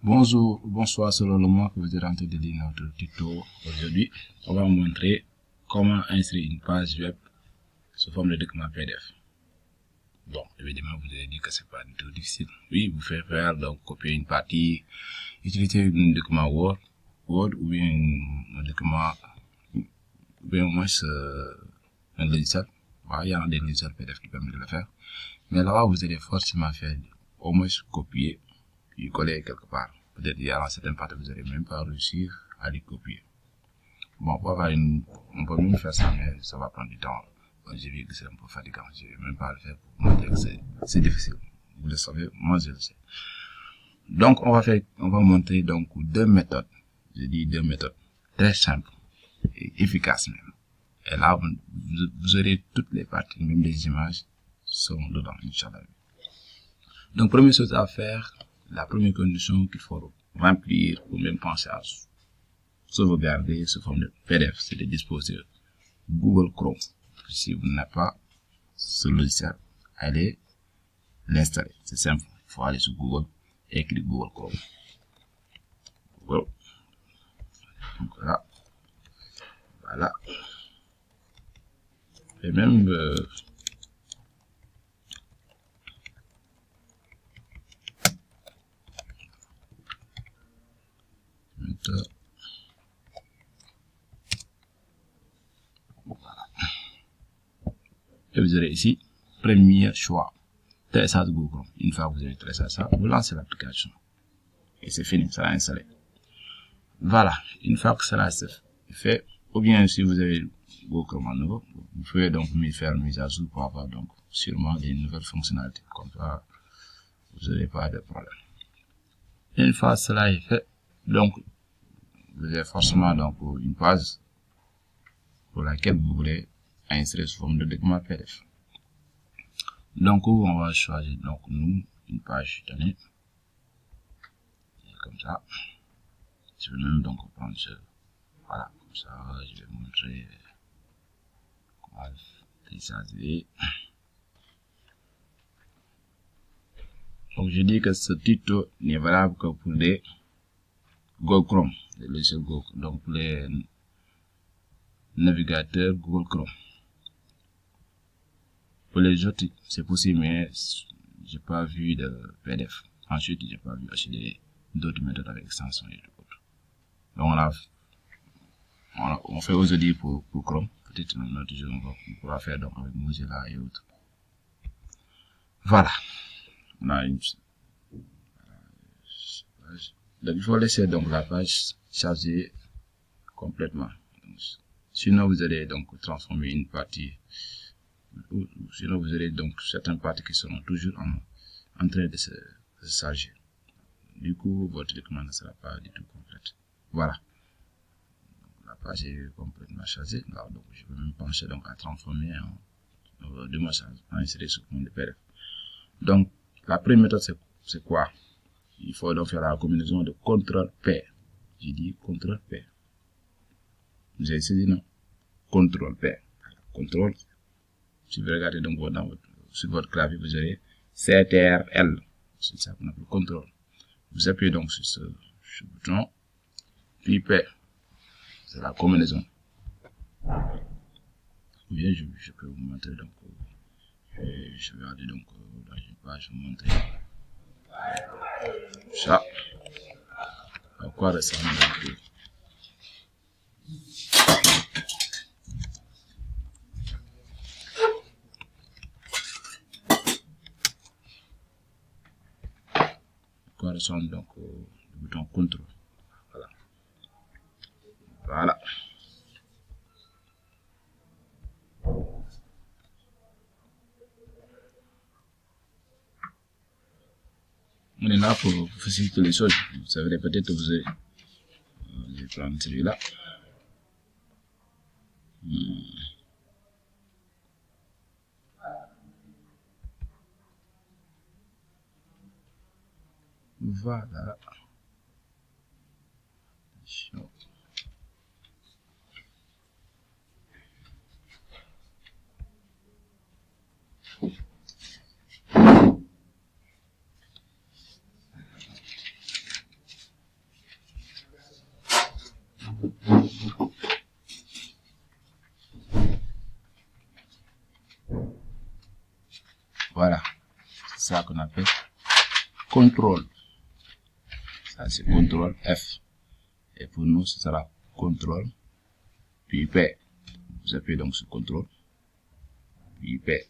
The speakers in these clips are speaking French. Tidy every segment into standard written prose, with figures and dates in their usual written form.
Bonjour, bonsoir, selon le mois que vous êtes en train de lire notre tuto. Aujourd'hui, on va vous montrer comment insérer une page web sous forme de document PDF. Bon, évidemment, vous allez dire que c'est pas du tout difficile. Oui, vous faites faire, donc, copier une partie, utiliser un document Word ou bien un document, ou bien au moins un logiciel. Voilà, il y a des logiciels PDF qui permettent de le faire. Mais là, vous allez forcément faire au moins copier puis coller quelque part. Peut-être il y a certaines parties vous n'allez même pas réussir à les copier. Bon, on peut même faire ça, mais ça va prendre du temps. J'ai vu que c'est un peu fatigant. Je vais même pas le faire pour montrer que c'est difficile. Vous le savez, moi je le sais. Donc, on va montrer donc deux méthodes. Je dis deux méthodes très simples et efficaces même. Et là, vous aurez toutes les parties, même les images seront dedans, Inch'Allah. Donc, première chose à faire, la première condition qu'il faut remplir ou même penser à sauvegarder sous forme de PDF, c'est de disposer Google Chrome. Si vous n'avez pas ce logiciel, allez l'installer. C'est simple. Il faut aller sur Google et écrire Google Chrome. Google. Donc voilà. Voilà. Et même voilà. Et vous aurez ici premier choix, télécharge Google Chrome. Une fois que vous avez téléchargé ça, vous lancez l'application et c'est fini, ça va installer. Voilà, une fois que cela est fait, ou bien si vous avez Google Chrome à nouveau, vous pouvez donc faire une mise à jour pour avoir donc sûrement des nouvelles fonctionnalités. Comme ça, vous n'aurez pas de problème. Une fois cela est fait, donc vous avez forcément donc une page pour laquelle vous voulez insérer sous forme de document PDF. Donc on va choisir donc nous une page donnée comme ça. Je vais même donc prendre ce, voilà, comme ça je vais montrer comment télécharger. Donc je dis que ce tuto n'est valable que pour les Google Chrome, les logiciels Google, donc pour les navigateurs Google Chrome. Pour les autres, c'est possible, mais j'ai pas vu de PDF. Ensuite, j'ai pas vu aussi d'autres méthodes avec extension et autres. Donc on fait aujourd'hui pour Chrome. Peut-être un autre jour on pourra faire donc avec Mozilla et autres. Voilà. On a une... Donc il faut laisser donc la page charger complètement. Donc, sinon vous allez donc transformer une partie. Sinon vous aurez donc certaines parties qui seront toujours en train de se charger. Du coup, votre document ne sera pas du tout complète. Voilà. Donc, la page est complètement chargée. Alors, donc, je vais me pencher donc à transformer de ma charge, à insérer sous forme de PDF. Donc, la première méthode, c'est quoi? Il faut donc faire la combinaison de CTRL-P. J'ai dit CTRL-P. Vous avez saisi, non? CTRL-P. CTRL. Si vous regardez donc sur votre clavier, vous aurez CTRL. C'est ça qu'on appelle contrôle. Vous appuyez donc sur ce bouton, puis P. C'est la combinaison. Ou bien je peux vous montrer donc, je vais aller donc dans une page, vous montrer ça. À quoi ressemble donc ressemble donc le bouton contrôle. Voilà. Voilà. On est là pour faciliter les choses. Vous savez peut-être que vous avez. Je vais prendre celui-là. Voilà. ça qu'on appelle contrôle. Ça, c'est contrôle F. Et pour nous, ce sera contrôle, puis P. Vous appuyez donc sur contrôle, puis P.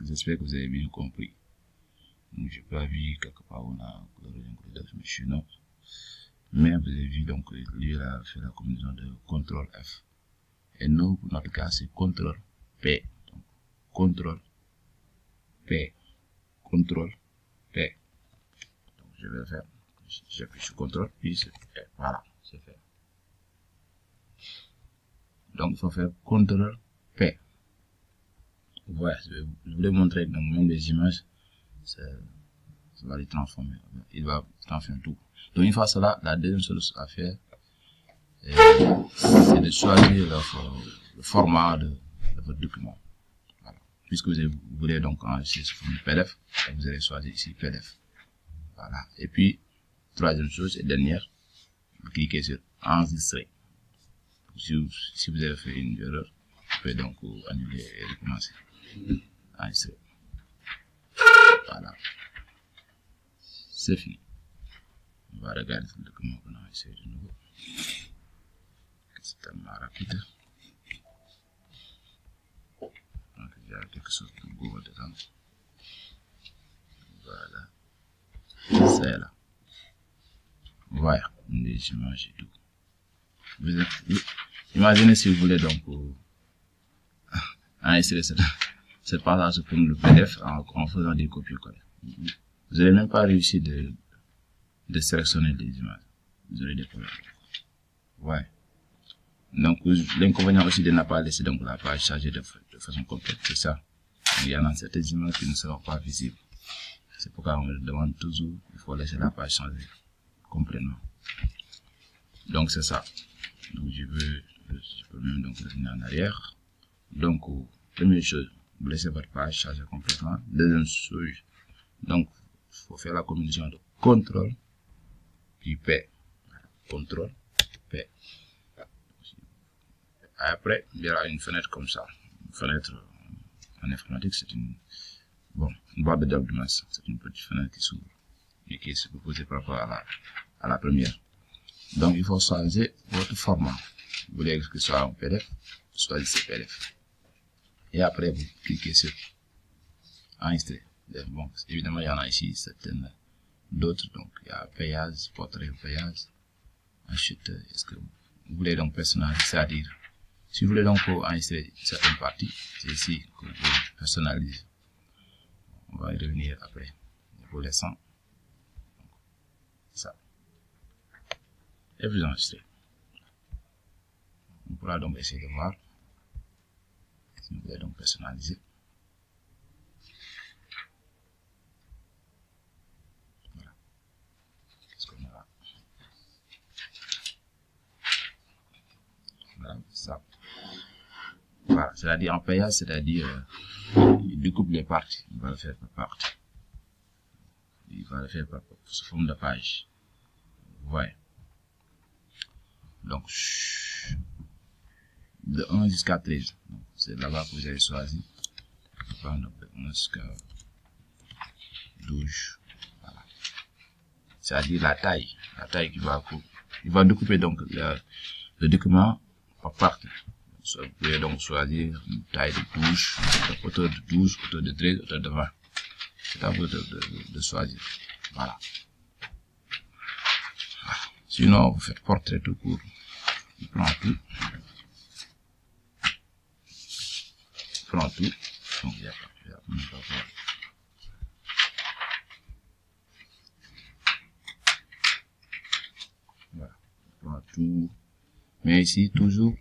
J'espère que vous avez bien compris. Donc, j'ai pas vu quelque part où on a non. Mais vous avez vu, donc, lui, il a fait la combinaison de contrôle F. Et nous, pour notre cas, c'est contrôle P. Donc, contrôle P. Contrôle P. Donc, je vais le faire. J'appuie sur contrôle, puis c'est fait. Voilà, c'est fait. Donc, il faut faire contrôle P. Voilà, je voulais montrer donc même des images. Ça va les transformer. Il va transformer tout. Donc, une fois cela, la deuxième chose à faire, c'est de choisir le format de votre document. Voilà. Puisque vous voulez donc enregistrer sous forme de PDF, vous allez choisir ici PDF. Voilà. Et puis, troisième chose et dernière, vous cliquez sur enregistrer. Si vous avez fait une erreur, vous pouvez donc annuler et recommencer. Enregistrer. Voilà. C'est fini. On va regarder le document qu'on a enregistré de nouveau. C'est tellement rapide. Donc, il y a quelque chose de beau dedans. Voilà. C'est là. Voilà. Les images et tout. Imaginez si vous voulez donc enregistrer cette passage pour le PDF en faisant des copier-coller. Vous n'allez même pas réussir de sélectionner les images. Vous aurez des problèmes. Ouais. Donc, l'inconvénient aussi de ne pas laisser donc la page chargée de façon complète, c'est ça. Il y en a certaines images qui ne seront pas visibles. C'est pourquoi on me demande toujours, il faut laisser la page chargée complètement. Donc, c'est ça. Donc, je peux même donc revenir en arrière. Donc, première chose, vous laissez votre page chargée complètement. Deuxième chose, donc, il faut faire la combinaison de contrôle, puis P. Contrôle, P. Après, il y aura une fenêtre comme ça. Une fenêtre en informatique, c'est une boîte de documents. C'est une petite fenêtre qui s'ouvre et qui est superposée par rapport à la première. Donc, il faut choisir votre format. Vous voulez que ce soit un PDF, choisissez PDF. Et après, vous cliquez sur enregistrer. Bon, évidemment, il y en a ici certaines d'autres. Donc, il y a payage, portrait payage. Ensuite, est-ce que vous voulez donc personnaliser, c'est-à-dire, si vous voulez donc enregistrer certaines parties, c'est ici que vous personnalisez. On va y revenir après. Pour l'instant, ça. Et vous enregistrez. On pourra donc essayer de voir si vous voulez donc personnaliser. Voilà. Qu'est-ce qu'on a là? Voilà, ça. Voilà, c'est-à-dire en payage, c'est-à-dire il découpe les parties. Il va le faire par partie. Il va le faire sous forme de page. Vous voyez. Donc, de 1 jusqu'à 13. C'est là-bas que vous avez choisi. Jusqu'à 12. Voilà. C'est-à-dire la taille qui va couper. Il va découper donc le document par partie. Vous pouvez donc choisir une taille de 12, hauteur de 12, hauteur de 13, hauteur de 20. C'est à vous de choisir. Voilà. Sinon, vous faites portrait tout court. Il prend tout. Donc, il y a pas. Voilà. Il prend tout. Mais ici, toujours.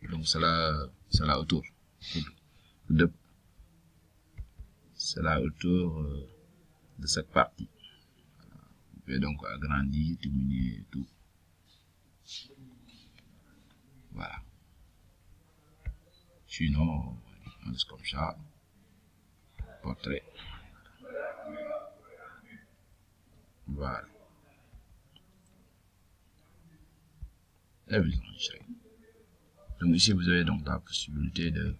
Donc, c'est la hauteur. C'est la hauteur de cette partie. Vous pouvez donc agrandir, diminuer tout. Voilà. Sinon, on laisse comme ça. Portrait. Voilà. Et vous enregistrez. Donc ici, vous avez donc la possibilité de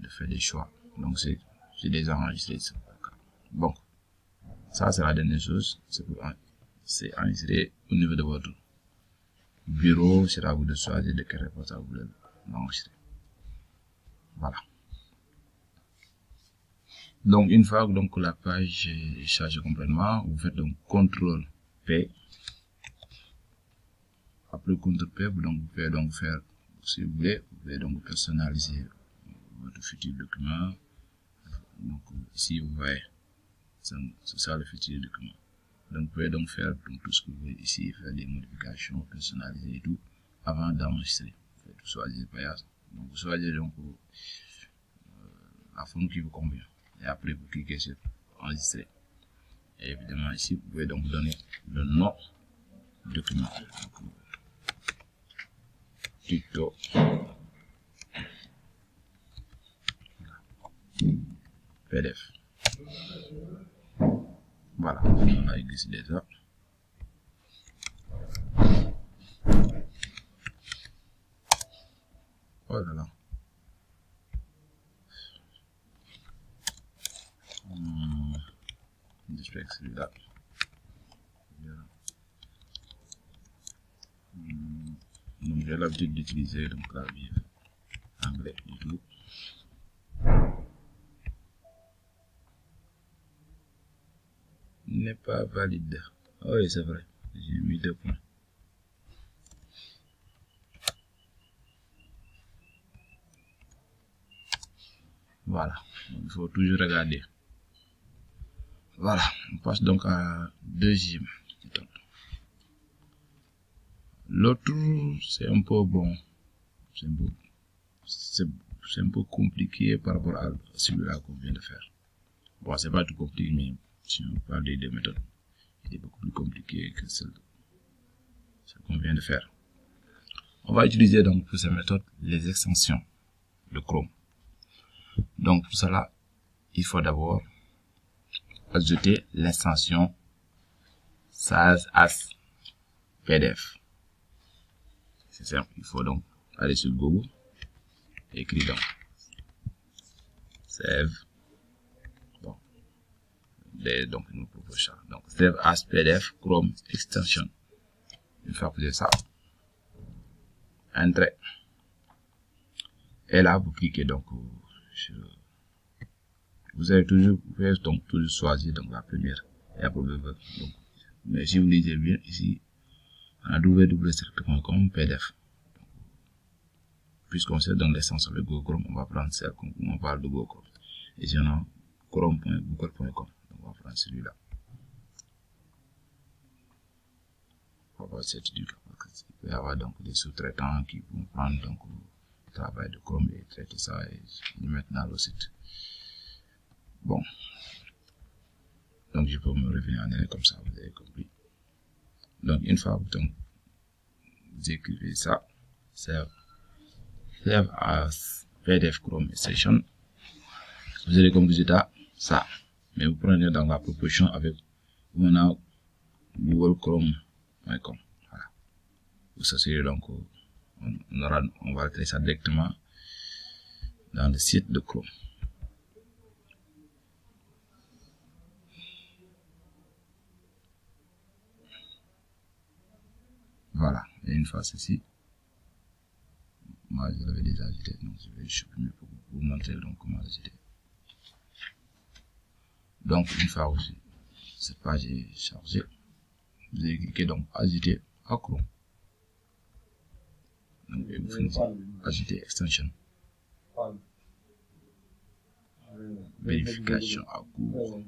faire des choix. Donc c'est j'ai déjà enregistré ça. Bon, ça c'est la dernière chose, c'est enregistrer au niveau de votre bureau. C'est à vous de choisir de quel répertoire vous voulez l'enregistrer. Voilà. Donc une fois donc la page est chargée complètement, vous faites donc CTRL P. Après CTRL P, vous pouvez donc faire, si vous voulez, vous pouvez donc personnaliser votre futur document. Donc ici vous voyez, c'est ça le futur document. Donc vous pouvez donc faire donc, tout ce que vous voulez ici, faire des modifications, personnaliser et tout, avant d'enregistrer. Vous faites choisir paillage. Donc vous choisissez donc la forme qui vous convient. Et après vous cliquez sur enregistrer. Et évidemment ici vous pouvez donc donner le nom du document. Donc, tuto PDF. Voilà, on a existe déjà. Oh là là. J'espère que celui-là. Donc j'ai l'habitude d'utiliser le clavier anglais du tout. N'est pas valide. Oh oui, c'est vrai. J'ai mis 2 points. Voilà. Donc, il faut toujours regarder. Voilà. On passe donc à deuxième méthode. L'autre, c'est un peu bon. C'est un peu compliqué par rapport à celui-là qu'on vient de faire. Bon, c'est pas tout compliqué, mais si on parle des 2 méthodes, il est beaucoup plus compliqué que celle qu'on vient de faire. On va utiliser donc pour cette méthode les extensions de Chrome. Donc pour cela, il faut d'abord ajouter l'extension Save as PDF. C'est simple, il faut donc aller sur Google, écrire donc Save. Bon, donc nous proposons ça. Donc Save as PDF Chrome Extension. Une fois que vous avez ça, Entrée. Et là, vous cliquez donc sur, vous avez toujours, vous pouvez donc toujours choisir donc la première et après donc, mais si vous lisez bien ici, on a www.com PDF. Puisqu'on sait dans l'extension de Google Chrome, on va prendre celle qu'on parle de Google Chrome. Et si on a chrome.google.com, donc on va prendre celui-là. On va voir cette du cas. Il peut y avoir donc des sous-traitants qui vont prendre donc le travail de Chrome et traiter ça et le mettre dans le site. Bon. Donc je peux me revenir en arrière comme ça, vous avez compris. Donc une fois donc, vous écrivez ça, Save as PDF Chrome Extension, vous allez comme résultat ça. Mais vous prenez dans la proposition avec Google Chrome.com. Voilà. Vous s'assurez donc on va créer ça directement dans le site de Chrome. Voilà. Et une fois ceci, moi je l'avais déjà ajouté, donc je vais supprimer pour vous montrer donc comment ajouter. Donc une fois aussi cette page est chargée, vous allez cliquer donc ajouter à Chrome. Donc vous finissez ajouter extension. Vérification à cours.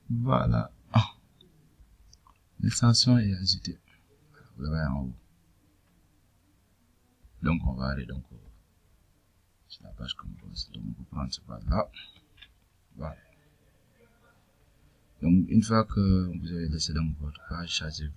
Voilà. L'extension est ajoutée. Vous l'avez en haut. Donc on va aller donc sur la page compose. Donc on peut prendre ce page là. Voilà. Donc une fois que vous avez laissé donc votre page chargée,